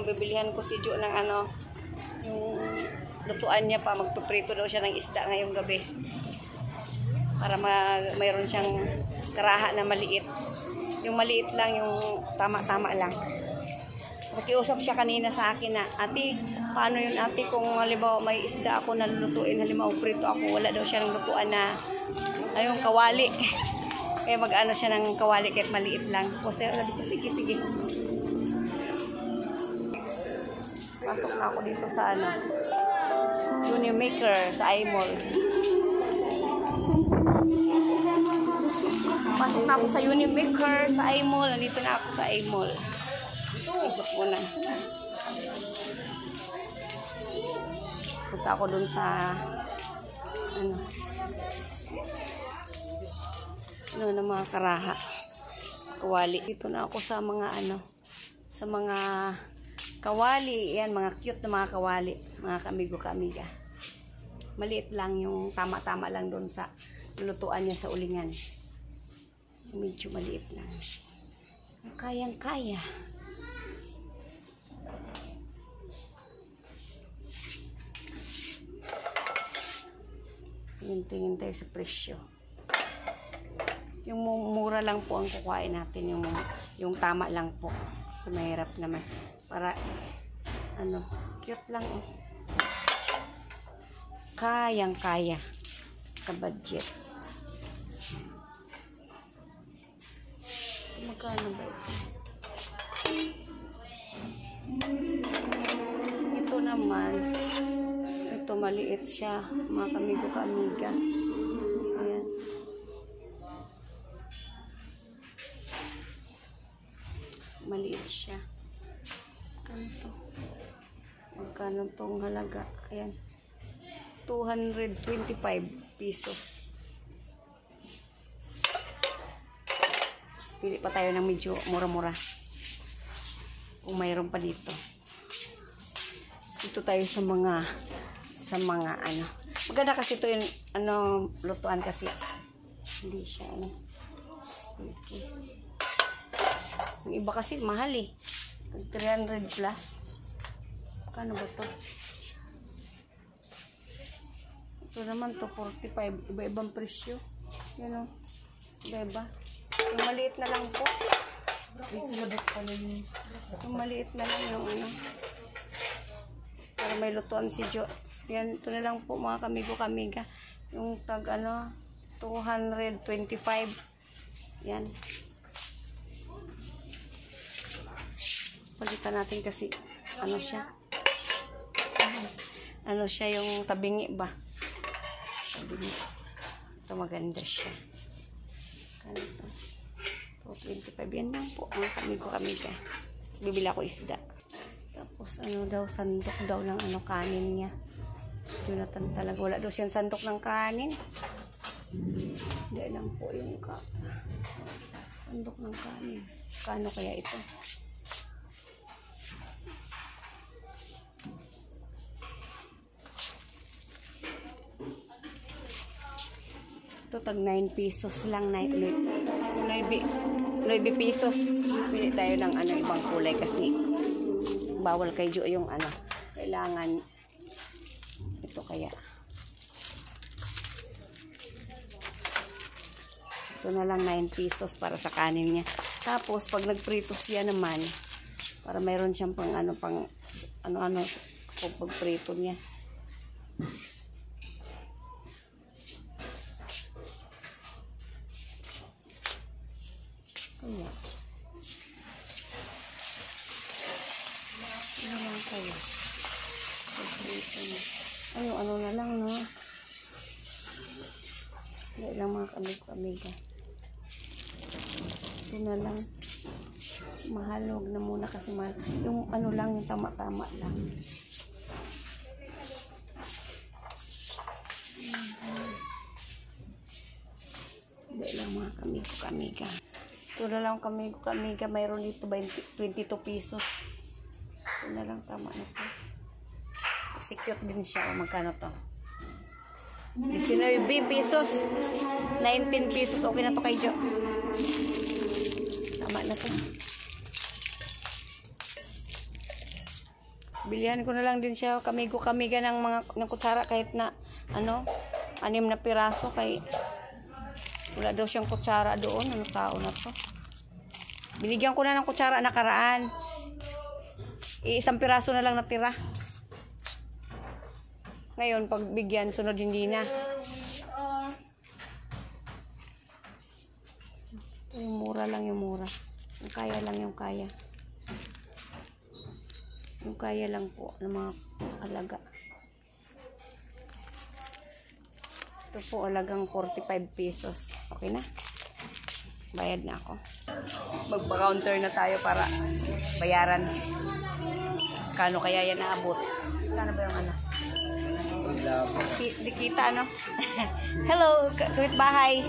bibilihan ko si Jo ng yung lutuan niya pa. Magpiprito daw siya ng isda ngayong gabi. Para mayroon siyang karaha na maliit. Yung maliit lang, yung tama-tama lang. Nakiusap siya kanina sa akin na, ate, paano yun ate kung halimbawa may isda ako na lulutuin, halimbawa prito ako, wala daw siya ng lutuan na, ayun, kawali. Kaya mag-ano siya ng kawali kahit maliit lang. Kasi sabi ko, sige. Pasok na ako dito sa Unimaker sa iMall. Pasok na ako sa Unimaker sa iMall. Nandito na ako sa iMall. Ikot muna. Punta ako dun sa ng mga karaha. Kawali. Dito na ako sa mga sa mga kawali. Yan, mga cute na mga kawali. Mga kamigo-kamiga. Maliit lang yung tama-tama lang dun sa lutuan niya sa ulingan. Medyo maliit lang. Kayang-kaya. Tingin tayo sa presyo. Yung mura lang po ang kukuhain natin. Yung tama lang po. So, mahirap naman. Para, cute lang. Kayang-kaya. Sa budget. Magkano ba ito? Ito naman, ito maliit siya, mga kamigo-kamiga. Ayan. Maliit siya. Ganito. Magkano tong halaga? Ayan. 225 pesos. Pili pa tayo ng medyo mura-mura. Kung mayroon pa dito. Ito tayo sa mga Maganda kasi ito yung lutuan kasi. Hindi siya sticky. Yung iba kasi mahal eh. 300 plus. Kano ba to? Ito naman to 45. Iba-ibang presyo. Yan o. Iba-iba. Yung maliit na lang po. Yung maliit na lang yung para may lutuan si Jo. Yan, ito na lang po mga kamigo-kamiga. Yung tag 225. Yan. Palitan natin kasi siya yung tabingi ba? Tabingi. Ito maganda siya. Ganito. 225. Yan lang po mga kamigo-kamiga. Bibili ako isda. Tapos sandok daw ng kanin niya. Jonathan talaga. Wala daw siyang sandok ng kanin. Hindi lang po yung sandok ng kanin. Kano kaya ito? Ito tag 9 pesos lang. 9 pesos. Pili tayo ng ibang kulay kasi bawal kay Jo yung kailangan ito kaya ito na lang 9 pesos para sa kanin niya. Tapos pag nagprito siya naman para mayroon siyang pang pagprito niya. Kaya kaya na lang no. Hindi lang mga kamigo-kamiga. Ito na lang. Mahal, huwag na muna kasi mahal. Yung lang, yung tama-tama lang. Hindi lang mga kamigo-kamiga. Ito na lang kamigo-kamiga. Mayroon dito 22 pesos. Ito na lang, tama na ito. Kasi cute din siya. O magkano to? 19 pesos. 19 pesos. Okay na to kay Jo. Tama na to. Bilihan ko na lang din siya kamiga ng mga ng kutsara kahit na ano 6 na piraso kay wala daw siyang kutsara doon. Ano tao na to? Binigyan ko na ng kutsara nakaraan. Isang piraso na lang natira. Ngayon pag bigyan sunod hindi na. Yung mura lang yung mura. Yung kaya lang yung kaya. Yung kaya lang po ng mga alaga. Ito po alagang 45 pesos. Okay na? Bayad na ako. Magpa-counter na tayo para bayaran. Kano kaya yan naabot? Kano ba yung ano? Di kita ano? Hello, tuwit bahay.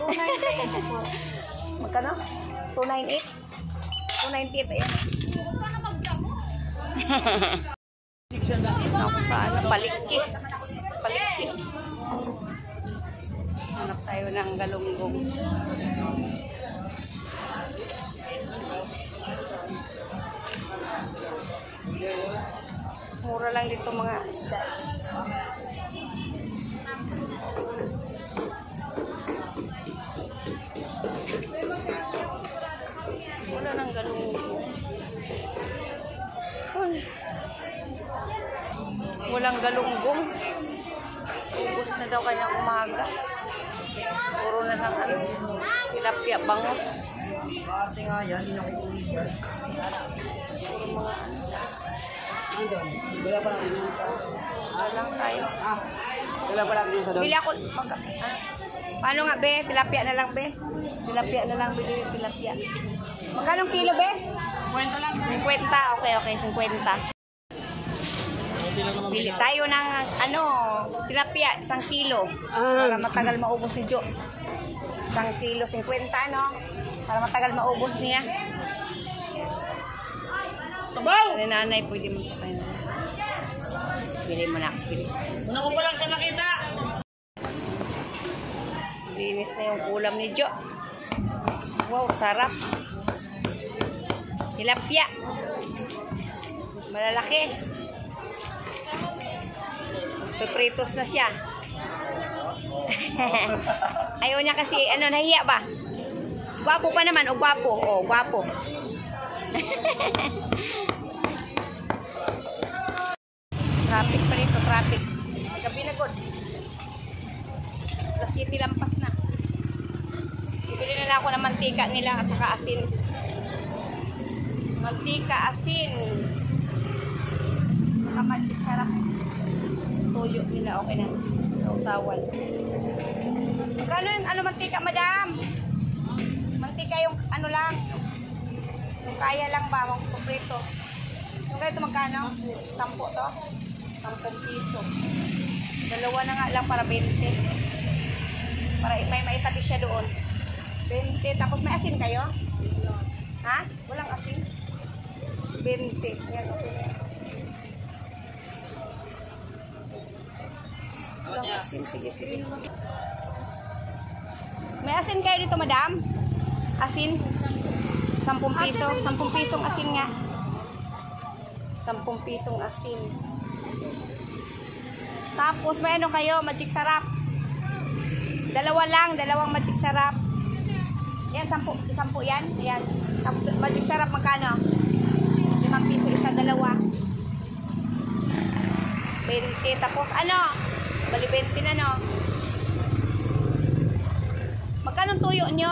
298 po. Magkano? 298? 298 ayan. Ako sa ano, paliki. Hanap tayo ng galunggong. Mura lang dito mga isda. Wala nang galunggong. Walang galunggong. Ubus na daw kanyang umaga. Puro na lang ano. Tilapia, bangus. Ate nga yan, hindi na ko uwi yan. Puro mga ano. Wala pa lang din sa... Wala lang tayo. Wala pa lang din sa doon. Bili ako. Paano nga be? Tilapia na lang be. Tilapia na lang. Bili tilapia. Magkano kilo be? 50 lang. 50. Okay, 50. Bili tayo ng ano, tilapia, 1 kilo. Para matagal maubos ni Jo. 1 kilo, 50, no? Para matagal maubos niya. Tabaw! Ano nanay, pwede mo pa tayo. Bili mo na. Bili. Una ko pa lang siya nakita. Linis na yung ulam ni Jo. Wow, sarap. Tilapia. Malalaki. Pipritos na siya. Ayaw niya kasi, ano, nahiya ba? Gwapo pa naman, o gwapo. O, gwapo. Traffic pa rito, traffic. Gabi na god. Alas 7 lampas na. Bibili na lang ako ng mantika nila at saka asin. Mantika, asin. Saka magic sarap. Tuyo nila, okay na. Nausawan. Magkano yun? Ano mantika, madam? Mantika yung ano lang. Yung kaya lang ba? Mga kuprito. Yung ganito magkano? 10 to? 10 piso. Dalawa na nga lang para 20. Para may maitabi siya doon. 20. Tapos may asin kayo? Ha? Walang asin? 20. Yan, okay na yan. Walang asin. Sige, sige. May asin kayo dito, madam? Asin? 10 piso. 10 pisong asin nga. 10 pisong asin. Tapos may ano kayo, magic sarap. Dalawa lang, dalawang magic sarap. Yan, 10 yan. Yan. Tapos magic sarap magkano? 5 piso isa, dalawa. 20. Tapos ano? Bali 20 na, no? Magkano tuyo nyo?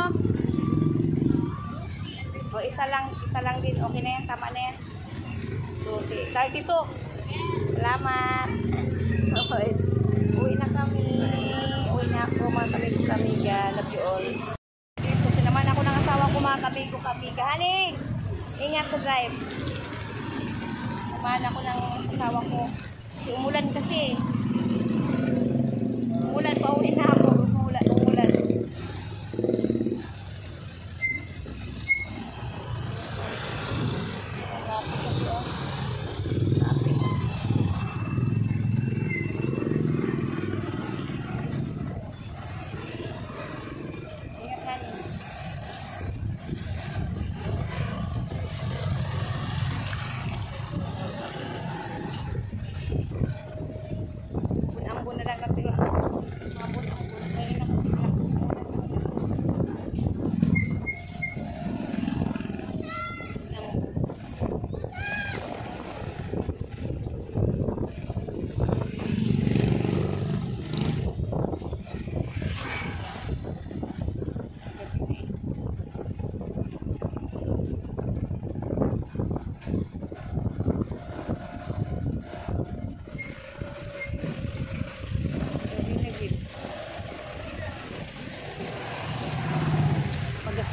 O, isa lang din. Okay na yan, tama na yan. 32. Salamat. Okay. Uwi na kami. Uwi na ako, mga kamiga. Love you all. Dito, sinaman ako ng asawa ko, mga kamiga. Haning! Ingat ko, drive. Sinaman ako ng asawa ko. Umulan kasi. Umulan, pauwi na ako. Umulan.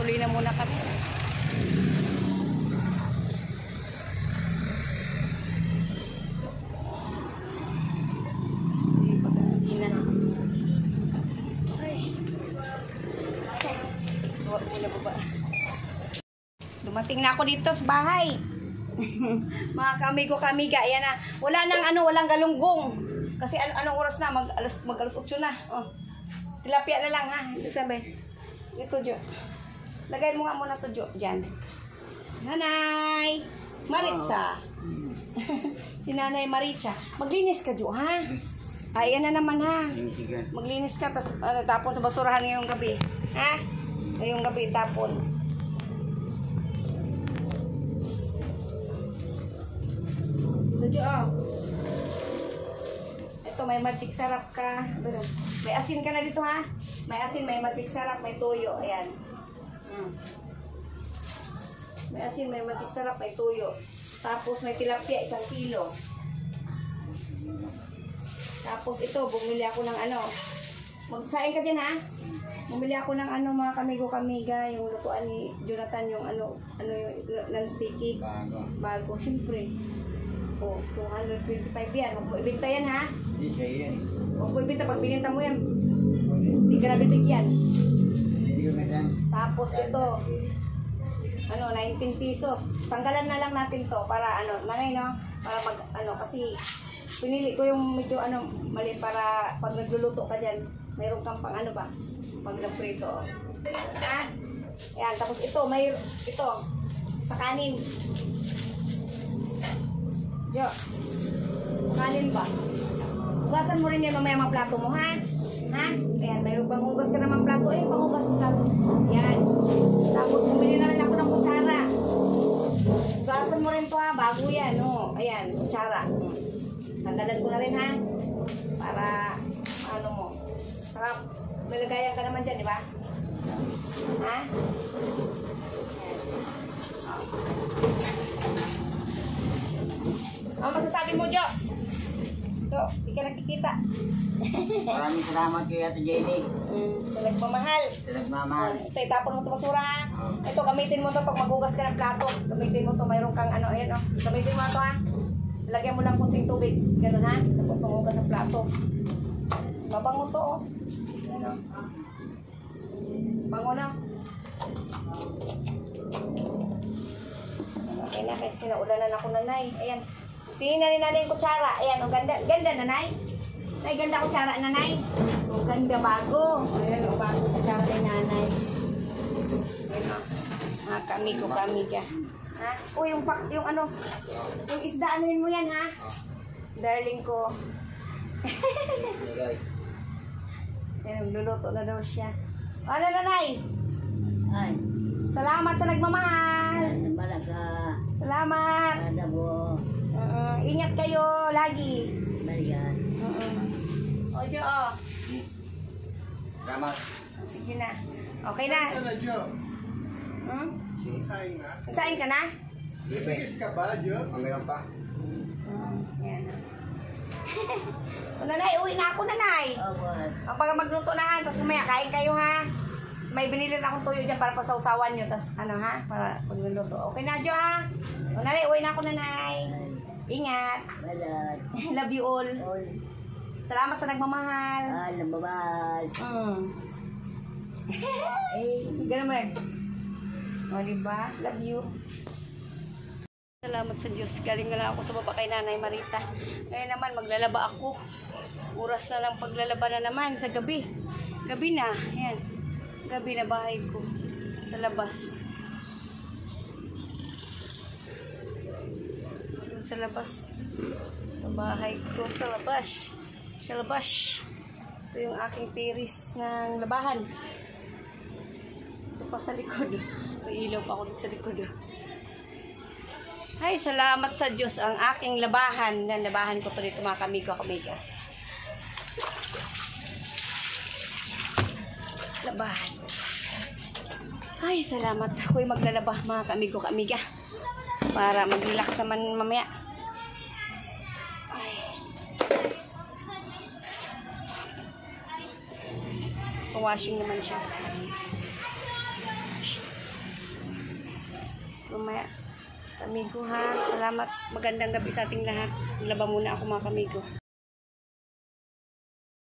Tuloy na muna kami. Pagkasalina. Ay. Huwag muna baba. Dumating na ako dito sa bahay. Mga kamigo-kamiga, ayan na. Wala nang ano, walang galunggong. Kasi anong oras na? Mag alas 8 na. Oh. Tilapia na lang ha. Ito sabi. Ito Jo. Lagay mo nga muna to Jo. Diyan. Nanay! Maritza. Si Nanay Maritza. Maglinis ka Jo ha. Ayan na naman ha. Maglinis ka. Tapon sa basurahan ngayong gabi. Ha? Ngayong gabi tapon. Ito Jo oh. Ito, may magic sarap ka. May asin ka na dito, ha? May asin, may magic sarap, may tuyo. Ayan. May asin, may magic sarap, may tuyo. Tapos, may tilapia, 1 kilo. Tapos, ito, bumili ako ng ano. Magsain ka dyan, ha? Bumili ako ng ano, mga kamigo-kamiga. Yung lutuan ni Jonathan, yung ano yung non-sticky. Bago, siyempre. Oh, 225 yan. Huwag mo ibinta yan, ha? Hindi siya yan. Huwag mo ibinta. Pag bininta mo yan, hindi ka na bibigyan. Hindi ko na yan. Tapos ito, 19 pesos. Tanggalan na lang natin to para nanay, no? Para kasi pinili ko yung medyo mali para pag nagluluto ka dyan, mayroon kang pang pag naprito. Ha? Ayan, tapos ito, ito, sa kanin. Jo, kanin ba? Hugasan mo rin yan mamaya mga plato mo, ha? Ha? Ayan, may panghugas ka naman plato. Panghugas ng plato. Ayan. Tapos, bumili na rin ako ng kutsara. Hugasan mo rin to, ha? Bago yan, no? Ayan, kutsara. Tanggalan ko na rin, ha? Para, mo. Saka, may lagayan ka naman dyan, di ba? Ha? Ayan. Ano masasabi mo, Jo? Jo, hindi ka nakikita. Maraming salamat kay Ate Jenny. Sa nagmamahal. Sa nagmamahal. Ito, itapon mo ito basura, ha? Ito, gamitin mo ito pag maghugas ka ng plato. Gamitin mo ito, mayroon kang ayan, oh. Gamitin mo ito, ha? Lagyan mo lang kunting tubig. Ganun, ha? Tapos maghugas ng plato. Mabango to, oh. Ayan, oh. Bango na. Okay na, kasi naulanan ako, nanay. Ayan. Tingin na rin nanay yung kutsara. Ayan, ang ganda. Ganda, nanay. Nay, ganda kutsara, nanay. Ang ganda, bago. Ayan, ang bago kutsara kay nanay. Ayan, o. Mga kamigo-kamiga. Ha? O, yung isda, anuhin mo yan, ha? Darling ko. Ayan, luluto na daw siya. Ano, nanay? Ay, Salamat sa nagmamahal. malaga, Salamat. ada mo, Ingat kayo lagi. balikan. O, Jo, o. Salamat. Sige na. Okay na. Ano, Jo? Hmm? Saing na? Saan ka na? Bibigis ka ba, Jo? Meron pa. Yan. O, nanay, uwi na ako, nanay. Awat, O, pag magluto na, tapos mamaya, kain kayo, ha? Tapos may binili na akong tuyo dyan para pasawsawan nyo. Tapos, ha? Para pagluluto. Okay na, Jo, ha? O, nanay, uwi na ako, nanay. Ingat. balat, Love you all. all, Salamat sa nagmamahal. lababas. Ganun mo eh. O, diba? Love you. Salamat sa Diyos. Galing na lang ako sa baba kay Nanay Marita. Ngayon naman, maglalaba ako. Oras na lang paglalaba na naman sa gabi. Gabi na. Ayan. Gabi na bahay ko. Sa labas. Sa labas. Sa bahay ko. Sa labas. Sa labas. Ito yung aking tiris ng labahan. Ito pa sa likod. May ilaw pa ako dito sa likod. Ay, salamat sa Diyos ang aking labahan. Labahan ko to dito mga kamigo-kamiga. Labahan. Ay, salamat. Ako'y maglalaba mga kamigo-kamiga. Para mag-relax naman mamaya. Ay. Washing naman siya. mamaya. Kamigo ha. Salamat. Magandang gabi sa ating lahat. Laba muna ako mga kamigo.